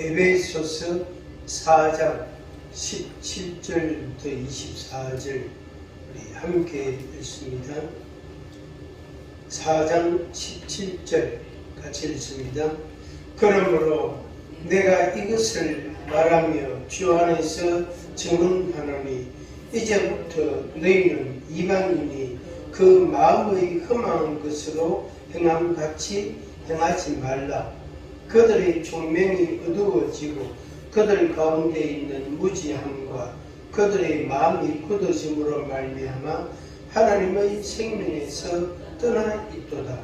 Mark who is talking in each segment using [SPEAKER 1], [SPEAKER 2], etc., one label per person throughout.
[SPEAKER 1] 에베소서 4장 17절부터 24절 우리 함께 읽습니다. 4장 17절 같이 읽습니다. 그러므로 내가 이것을 말하며 주 안에서 증언하노니 이제부터 너희는 이방인이 그 마음의 흠한 것으로 행함같이 행하지 말라. 그들의 총명이 어두워지고 그들 가운데 있는 무지함과 그들의 마음이 굳어짐으로 말미암아 하나님의 생명에서 떠나 있도다.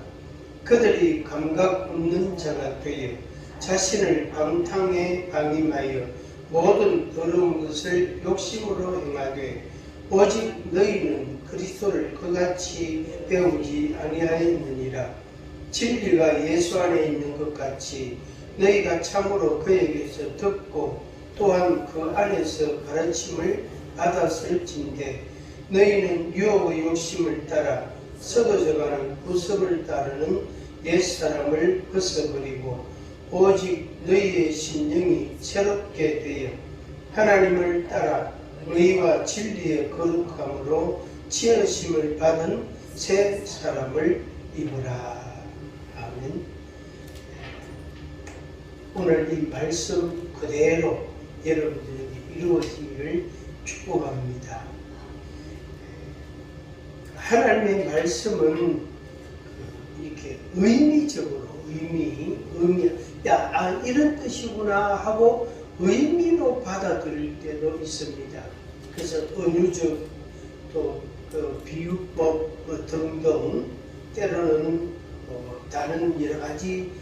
[SPEAKER 1] 그들이 감각 없는 자가 되어 자신을 방탕에 방임하여 모든 더러운 것을 욕심으로 행하되 오직 너희는 그리스도를 그같이 배우지 아니하였느니라. 진리가 예수 안에 있는 것 같이 너희가 참으로 그에게서 듣고 또한 그 안에서 가르침을 받았을진데 너희는 유혹의 욕심을 따라 썩어져가는 구습을 따르는 옛사람을 벗어버리고 오직 너희의 심령이 새롭게 되어 하나님을 따라 의와 진리의 거룩함으로 지으심을 받은 새 사람을 입으라. 아멘. 오늘 이 말씀 그대로 여러분들에게 이루어지기를 축복합니다. 하나님의 말씀은 이렇게 의미적으로 이런 뜻이구나 하고 의미로 받아들일 때도 있습니다. 그래서 은유적 또 비유법 등등 때로는 다른 여러 가지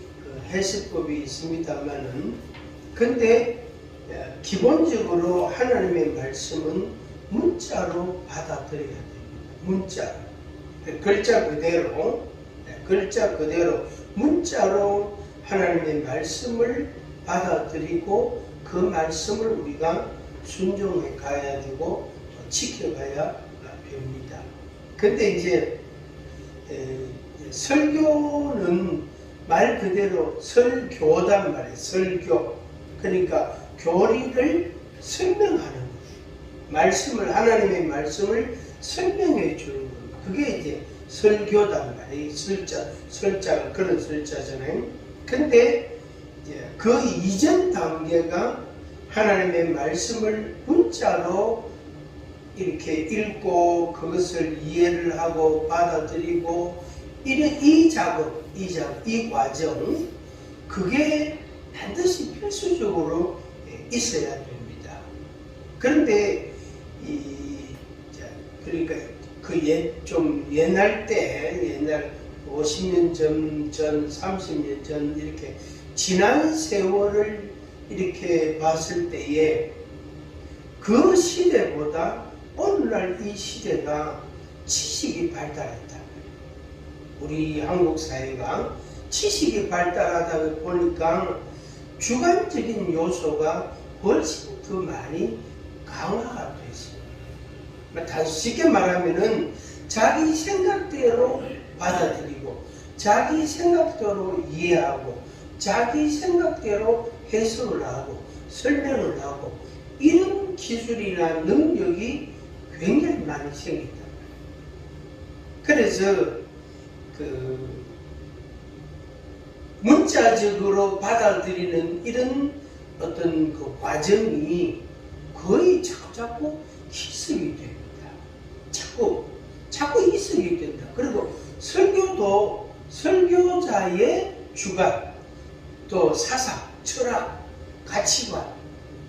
[SPEAKER 1] 해석법이 있습니다만은 근데 기본적으로 하나님의 말씀은 문자로 받아들여야 됩니다. 문자 글자 그대로 문자로 하나님의 말씀을 받아들이고 그 말씀을 우리가 순종해 가야 되고 지켜가야 됩니다. 근데 이제 설교는 말 그대로 설교단 말이에요. 설교. 그러니까 교리를 설명하는 거예요. 말씀을 하나님의 말씀을 설명해 주는 거예요. 그게 이제 설교단 말이에요. 설자가 그런 설자잖아요. 근데 이제 그 이전 단계가 하나님의 말씀을 문자로 이렇게 읽고 그것을 이해를 하고 받아들이고 이 작업, 이 과정 그게 반드시 필수적으로 있어야 됩니다. 그런데 그러니까 좀 옛날 50년 전 30년 전 이렇게 지난 세월을 이렇게 봤을 때에 그 시대보다 오늘날 이 시대가 지식이 발달했다. 우리 한국 사회가 지식이 발달하다 보니까 주관적인 요소가 훨씬 더 많이 강화가 됐어요. 다시 쉽게 말하면은 자기 생각대로 받아들이고 자기 생각대로 이해하고 자기 생각대로 해석을 하고 설명을 하고 이런 기술이나 능력이 굉장히 많이 생긴다. 그래서 문자적으로 받아들이는 이런 어떤 그 과정이 거의 자꾸 희석이 됩니다. 자꾸 희석이 된다. 그리고 설교도 설교자의 주관, 또 사상, 철학, 가치관,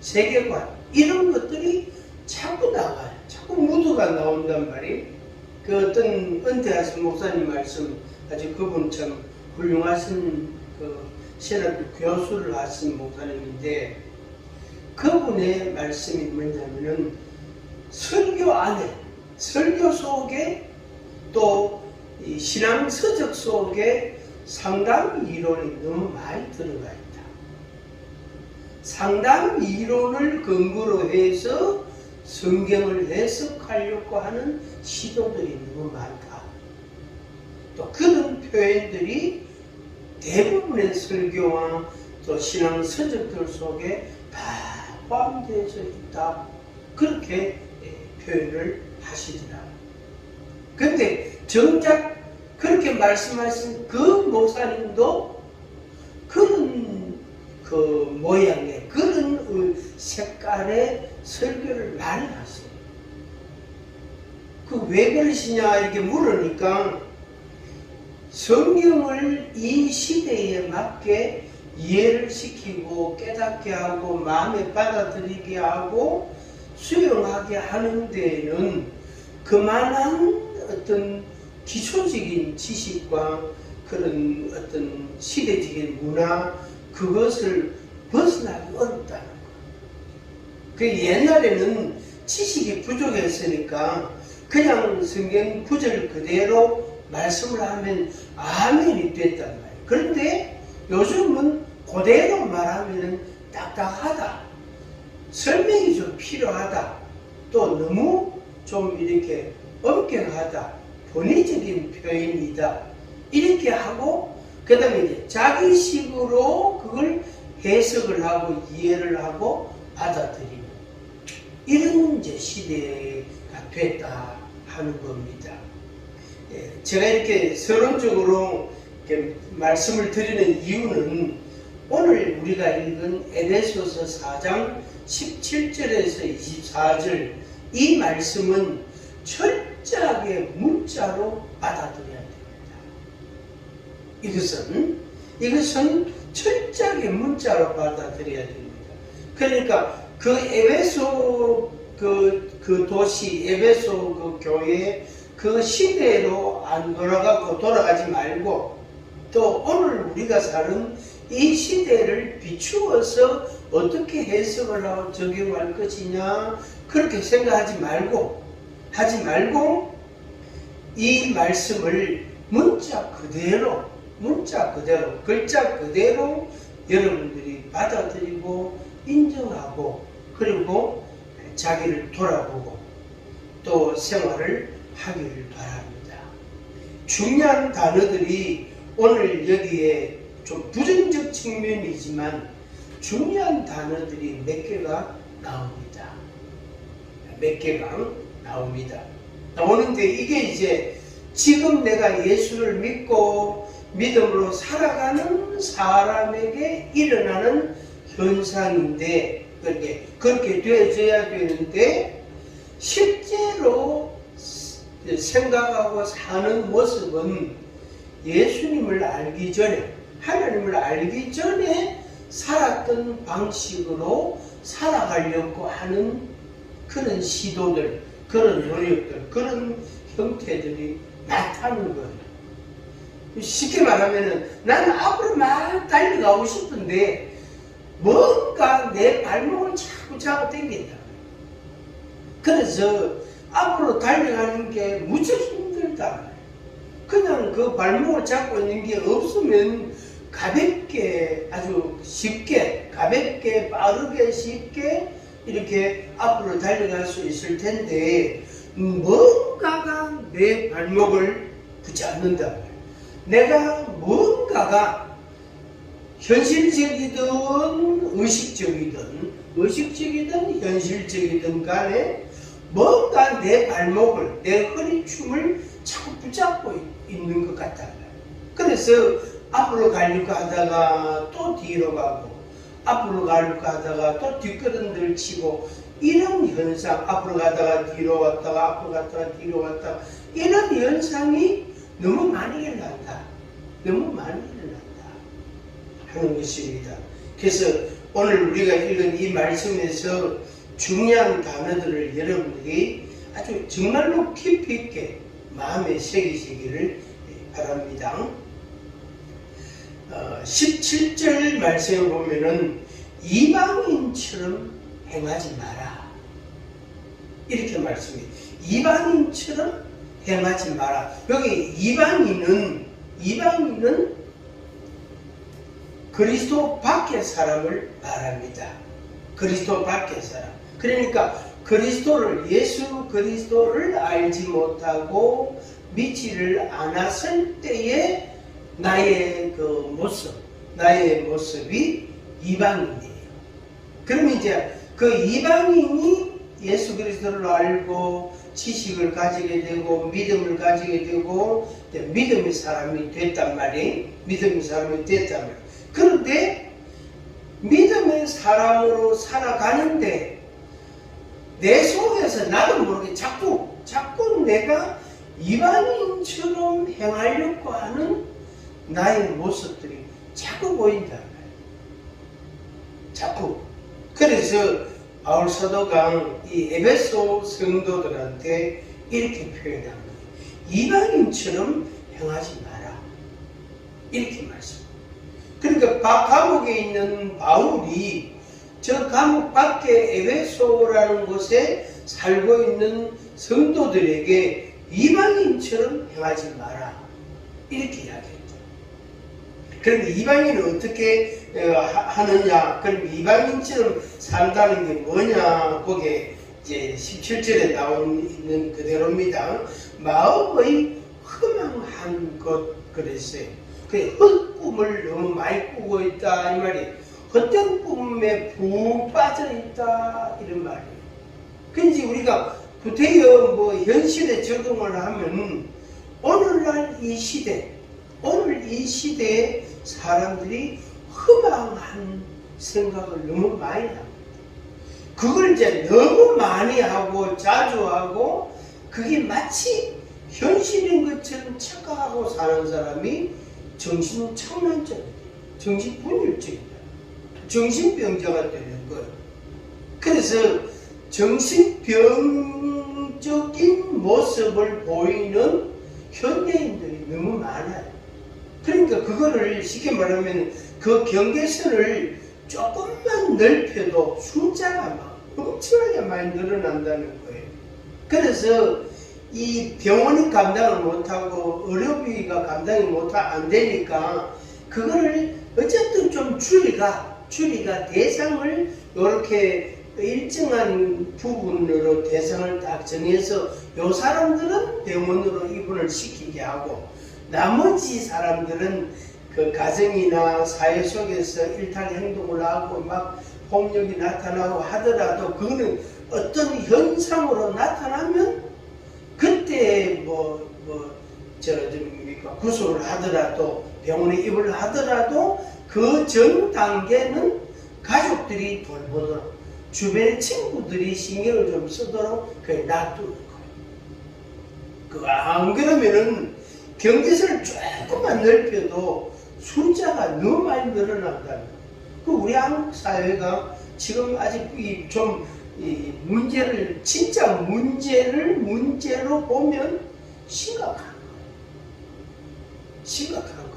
[SPEAKER 1] 세계관 이런 것들이 자꾸 나와요. 자꾸 묻어가 나온단 말이에요. 그 어떤 은퇴하신 목사님 말씀 아주 그분 참 훌륭하신 신학교 교수를 하신 목사님인데 그분의 말씀이 뭐냐면은 설교 안에 설교 속에 또 이 신앙 서적 속에 상당 이론이 너무 많이 들어가 있다. 상당 이론을 근거로 해서 성경을 해석하려고 하는 시도들이 너무 많다. 또 그런 표현들이 대부분의 설교와 또 신앙 서적들 속에 다 포함되어져 있다. 그렇게 표현을 하시더라. 근데 정작 그렇게 말씀하신 그 목사님도 그런 그 모양의 그런 색깔의 설교를 많이 하세요. 그 왜 그러시냐 이렇게 물으니까 성경을 이 시대에 맞게 이해를 시키고 깨닫게 하고 마음에 받아들이게 하고 수용하게 하는 데에는 그만한 어떤 기초적인 지식과 그런 어떤 시대적인 문화 그것을 벗어나기 어렵다는 거예요. 그 옛날에는 지식이 부족했으니까 그냥 성경 구절 그대로 말씀을 하면 아멘이 됐단 말이에요. 그런데 요즘은 그대로 말하면 딱딱하다. 설명이 좀 필요하다. 또 너무 좀 이렇게 엄격하다. 본의적인 표현이다. 이렇게 하고 그 다음에 이제 자기식으로 그걸 해석을 하고 이해를 하고 받아들이는 이런 이제 시대가 됐다 하는 겁니다. 제가 이렇게 서론적으로 이렇게 말씀을 드리는 이유는 오늘 우리가 읽은 에베소서 4장 17절에서 24절 이 말씀은 철저하게 문자로 받아들여야 됩니다. 이것은 철저하게 문자로 받아들여야 됩니다. 그러니까 그 에베소 그 도시 에베소 그 교회 그 시대로 안 돌아가지 말고 또 오늘 우리가 사는 이 시대를 비추어서 어떻게 해석을 하고 적용할 것이냐 그렇게 생각하지 말고 이 말씀을 문자 그대로 글자 그대로 여러분들이 받아들이고 인정하고 그리고 자기를 돌아보고 또 생활을 하기를 바랍니다. 중요한 단어들이 오늘 여기에 좀 부정적 측면이지만 중요한 단어들이 몇 개가 나옵니다. 나오는데 이게 이제 지금 내가 예수를 믿고 믿음으로 살아가는 사람에게 일어나는 현상인데 그렇게 되어져야 되는데 실제로 생각하고 사는 모습은 예수님을 알기 전에 하나님을 알기 전에 살았던 방식으로 살아가려고 하는 그런 시도들, 그런 노력들, 그런 형태들이 나타나는 거예요. 쉽게 말하면은 나는 앞으로 막 달려가고 싶은데 뭔가 내 발목을 자꾸 잡아당긴다. 그래서 앞으로 달려가는 게 무척 힘들다. 그냥 그 발목을 잡고 있는 게 없으면 가볍게 아주 쉽게 가볍게 빠르게 쉽게 이렇게 앞으로 달려갈 수 있을 텐데 뭔가가 내 발목을 붙잡는다. 내가 뭔가가 현실적이든 의식적이든 현실적이든 간에 뭔가 내 발목을 내 허리춤을 자꾸 붙잡고 있는 것 같다. 그래서 앞으로 가려고 하다가 또 뒤로 가고 앞으로 가려고 하다가 또 뒷걸음질 치고 이런 현상 앞으로 가다가 뒤로 갔다가 앞으로 갔다가 뒤로 갔다가 이런 현상이 너무 많이 일어난다 하는 것입니다. 그래서 오늘 우리가 읽은 이 말씀에서 중요한 단어들을 여러분들이 아주 정말로 깊이 있게 마음에 새기시기를 바랍니다. 17절 말씀을 보면은 이방인처럼 행하지 마라. 이렇게 말씀해요. 이방인처럼 행하지 마라. 여기 이방인은 그리스도 밖의 사람을 말합니다. 그리스도 밖의 사람. 그러니까 예수 그리스도를 알지 못하고 믿지를 않았을 때의 나의 모습이 이방인이에요. 그러면 이제 그 이방인이 예수 그리스도를 알고 지식을 가지게 되고 믿음을 가지게 되고 믿음의 사람이 됐단 말이에요. 믿음의 사람이 됐단 말이에요. 그런데 믿음의 사람으로 살아가는데 내 속에서 나도 모르게 자꾸 내가 이방인처럼 행하려고 하는 나의 모습들이 자꾸 보인단 말이에요. 자꾸. 그래서 바울 사도가 이 에베소 성도들한테 이렇게 표현합니다. 이방인처럼 행하지 마라. 이렇게 말씀. 그러니까 감옥에 있는 바울이 저 감옥 밖에 에베소라는 곳에 살고 있는 성도들에게 이방인처럼 행하지 마라. 이렇게 이야기했죠. 그런데 이방인은 어떻게 하느냐? 그럼 이방인처럼 산다는 게 뭐냐? 거기에 이제 17절에 나온 있는 그대로입니다. 마음의 허망한 것 그랬어요. 그 헛꿈을 너무 많이 꾸고 있다 이 말이에요. 헛된 꿈에 푹 빠져 있다 이런 말이에요. 근데 우리가 구태여 현실에 적용을 하면 오늘날 이 시대, 오늘 이 시대에 사람들이 허망한 생각을 너무 많이 합니다. 그걸 이제 너무 많이 하고 자주 하고 그게 마치 현실인 것처럼 착각하고 사는 사람이 정신착란적이다. 정신분열적이다. 정신병자가 되는 거예요. 그래서 정신병적인 모습을 보이는 현대인들이 너무 많아요. 그러니까 그거를 쉽게 말하면 그 경계선을 조금만 넓혀도 숫자가 막 엄청나게 많이 늘어난다는 거예요. 그래서 이 병원이 감당을 못하고 의료비가 감당이 안 되니까 그거를 어쨌든 좀 줄이가 대상을 이렇게 일정한 부분으로 대상을 딱 정해서 요 사람들은 병원으로 입원을 시키게 하고 나머지 사람들은 그 가정이나 사회 속에서 일탈 행동을 하고 막 폭력이 나타나고 하더라도 그거는 어떤 현상으로 나타나면 그때 구속을 하더라도 병원에 입원을 하더라도 그 전 단계는 가족들이 돌보도록 주변의 친구들이 신경을 좀 쓰도록 그게 놔두는 거예요. 안 그러면은 경계선을 조금만 넓혀도 숫자가 너무 많이 늘어난다는 거예요. 우리 한국 사회가 지금 아직 문제를 진짜 문제로 보면 심각한 거예요. 심각한 거예요.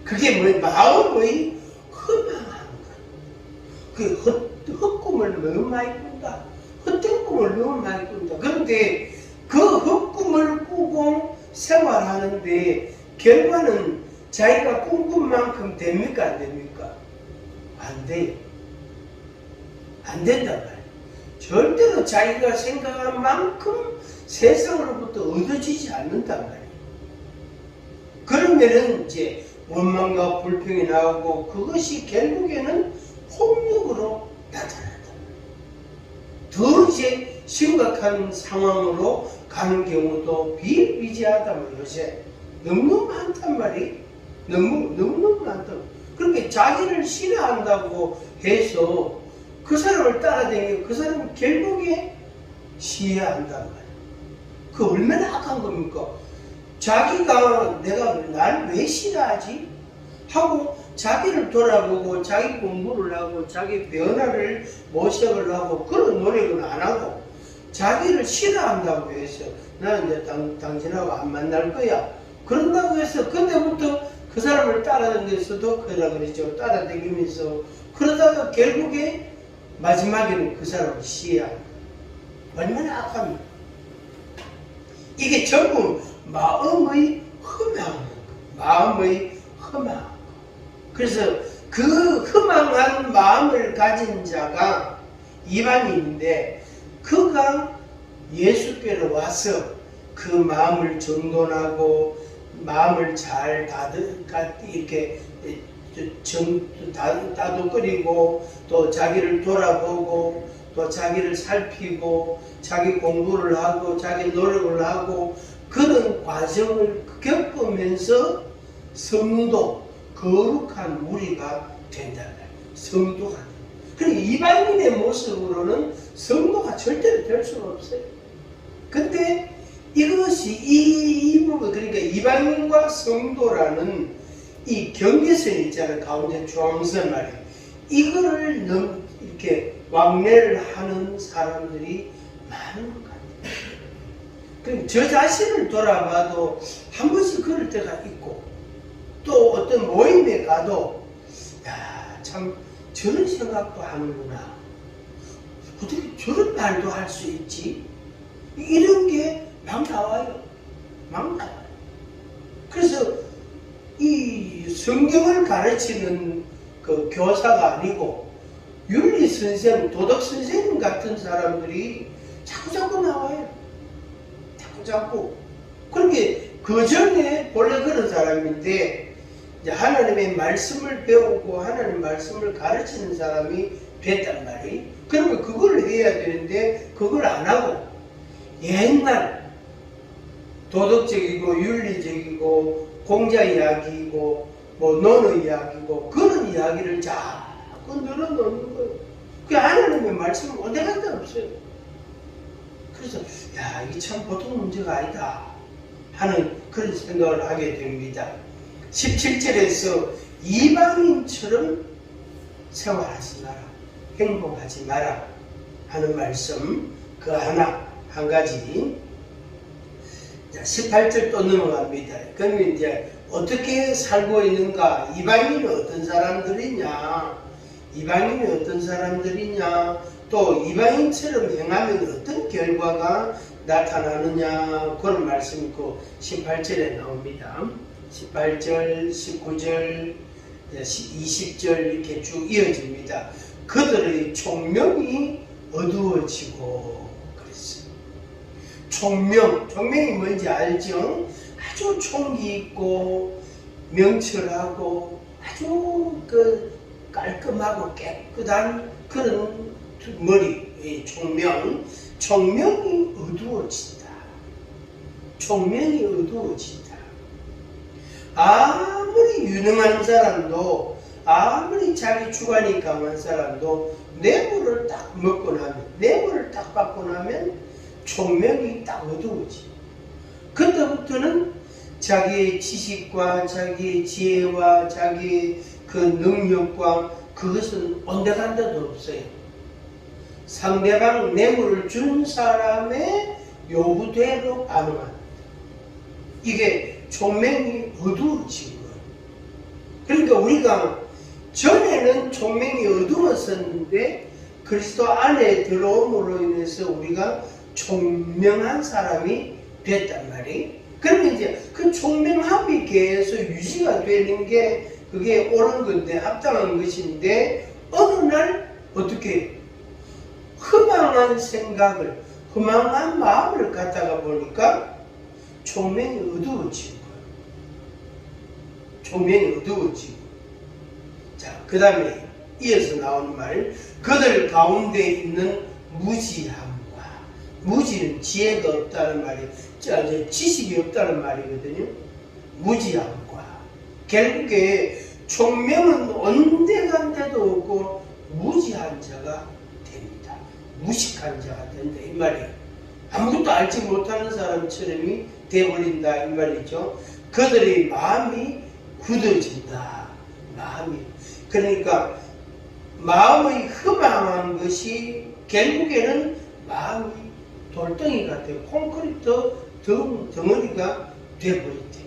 [SPEAKER 1] 그게 마음의 허망한 거예요. 헛꿈을 너무 많이 꾼다. 헛된 꿈을 너무 많이 꾼다. 그런데 그 헛꿈을 꾸고 생활하는데 결과는 자기가 꿈꾼 만큼 됩니까? 안 됩니까? 안 돼요. 안 된단 말이에요. 절대로 자기가 생각한 만큼 세상으로부터 얻어지지 않는단 말이에요. 그러면은 이제 원망과 불평이 나오고 그것이 결국에는 폭력으로 나타난다. 더 이제 심각한 상황으로 가는 경우도 비일비재하다면 요새 너무 많단 말이에요. 너무 많다. 그렇게 자기를 싫어한다고 해서 그 사람을 따라다니고 그 사람은 결국에 시해한단 말이에요. 그 얼마나 악한 겁니까? 자기가 내가 날 왜 싫어하지? 하고 자기를 돌아보고 자기 공부를 하고 자기 변화를 모색을 하고 그런 노력은 안 하고 자기를 싫어한다고 해서 나는 이제 당신하고 안 만날 거야. 그런다고 해서 그때부터 그 사람을 따라다니면서도 그러라 그러죠. 따라다니면서 그러다가 결국에 마지막에는 그 사람을 시해합니다. 얼마나 악합니까? 이게 전부 마음의 허망. 그래서 그 허망한 마음을 가진 자가 이방인인데 그가 예수께로 와서 그 마음을 정돈하고 마음을 잘 이렇게 다독거리고 또 자기를 돌아보고 또 자기를 살피고 자기 공부를 하고 자기 노력을 하고 그런 과정을 겪으면서 성도, 거룩한 우리가 된다. 성도가 된다. 그리고 이방인의 모습으로는 성도가 절대로 될 수가 없어요. 근데 이것이 이 부분, 그러니까 이방인과 성도라는 이 경계선이 있잖아요. 가운데 중앙선 말이에요. 이거를 이렇게 왕래를 하는 사람들이 많은 것 같아요. 그럼 저 자신을 돌아봐도 한 번씩 그럴 때가 있고, 또 어떤 모임에 가도 야, 참 저런 생각도 하는구나. 어떻게 저런 말도 할 수 있지? 이런 게 막 나와요. 막 나와요. 그래서 이 성경을 가르치는 그 교사가 아니고 윤리 선생, 도덕 선생님 같은 사람들이 자꾸 나와요. 자꾸. 그렇게 그 전에 본래 그런 사람인데 이제 하나님의 말씀을 배우고 하나님 말씀을 가르치는 사람이 됐단 말이에요. 그러면 그걸 해야 되는데 그걸 안 하고 옛날 도덕적이고 윤리적이고 공자 이야기고 뭐 논어 이야기고 그런 이야기를 자꾸 늘어놓는 거예요. 그 하나님의 말씀은 온데간데 없어요. 그래서 야, 이게 참 보통 문제가 아니다 하는 그런 생각을 하게 됩니다. 17절에서 이방인처럼 생활하지 마라, 행동하지 마라 하는 말씀 그 한 가지. 자, 18절 또 넘어갑니다. 그러면 이제 어떻게 살고 있는가? 이방인이 어떤 사람들이냐? 또 이방인처럼 행하면 어떤 결과가 나타나느냐? 그런 말씀이 그 18절에 나옵니다. 18절, 19절, 20절 이렇게 쭉 이어집니다. 그들의 총명이 어두워지고 그랬어요. 총명이 뭔지 알죠? 아주 총기 있고 명철하고 아주 그 깔끔하고 깨끗한 그런 머리, 총명이 어두워진다. 아무리 유능한 사람도, 아무리 자기 주관이 강한 사람도 뇌물을 딱 먹고 나면, 뇌물을 딱 받고 나면 총명이 딱 어두워지. 그때부터는 자기의 지식과 자기의 지혜와 자기의 그 능력과 그것은 온데간데도 없어요. 상대방 뇌물을 준 사람의 요구대로 반응한다. 이게 총명이 어두워진 거예요. 그러니까 우리가 전에는 총명이 어두웠었는데 그리스도 안에 들어옴으로 인해서 우리가 총명한 사람이 됐단 말이에요. 그러면 이제 그 총명함이 계속 유지가 되는 게 그게 옳은 건데 합당한 것인데 어느 날 어떻게 허망한 생각을, 허망한 마음을 갖다가 보니까 총명이 어두워지고 자, 그 다음에 이어서 나오는 말, 그들 가운데 있는 무지함과, 무지는 지혜가 없다는 말이, 지식이 없다는 말이거든요. 무지함과, 결국에 총명은 온데간데도 없고 무지한 자가 됩니다. 무식한 자가 된다 이 말이에요. 아무것도 알지 못하는 사람처럼이 되어버린다 이 말이죠. 그들의 마음이 굳어진다. 그러니까 마음의 허망한 것이 결국에는 마음이 돌덩이가 되고 콘크리트 덩어리가 되어버린대.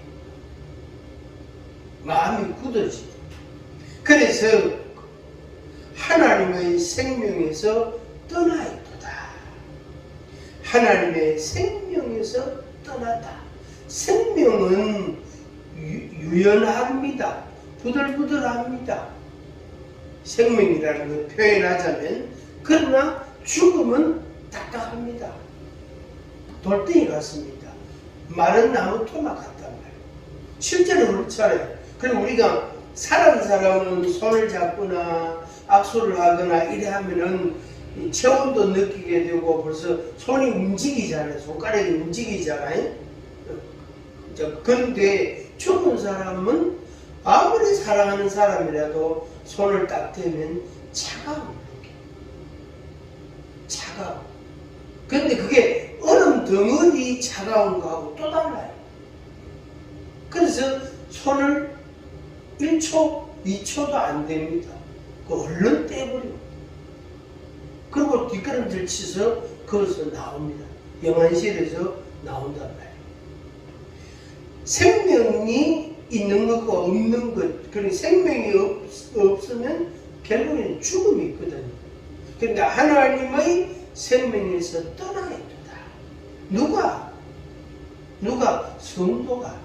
[SPEAKER 1] 마음이 굳어진다. 그래서 하나님의 생명에서 떠나있도다. 하나님의 생명에서 떠나다. 생명은 유연합니다. 부들부들합니다. 생명이라는 걸 표현하자면. 그러나 죽음은 딱딱합니다. 돌덩이 같습니다. 마른 나무 토막 같단 말이에요. 실제로 그렇잖아요. 그럼 우리가 사람은 손을 잡거나 악수를 하거나 이래 하면은 이 체온도 느끼게 되고 벌써 손이 움직이잖아요. 손가락이 움직이잖아요. 그런데 죽은 사람은 아무리 사랑하는 사람이라도 손을 딱 대면 차가워. 차가워. 그런데 그게 얼음 덩어리 차가운 거하고 또 달라요. 그래서 손을 1초, 2초도 안 됩니다. 얼른 떼버리고. 그리고 뒷걸음질 치서 거기서 나옵니다. 영안실에서 나온단 말이에요. 생명이 있는 것과 없는 것, 그러니까 생명이 없으면 결국에는 죽음이 있거든요. 그러니까 하나님의 생명에서 떠나야 된다. 누가? 성도가.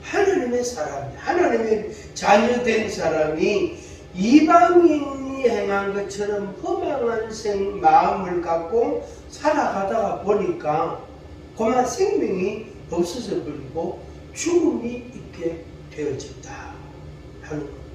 [SPEAKER 1] 하나님의 사람, 하나님의 자녀된 사람이 이방인이 행한 것처럼 험양한 마음을 갖고 살아가다가 보니까 그만 생명이 없어져 버리고 죽음이 있게 되어졌다 하는 것.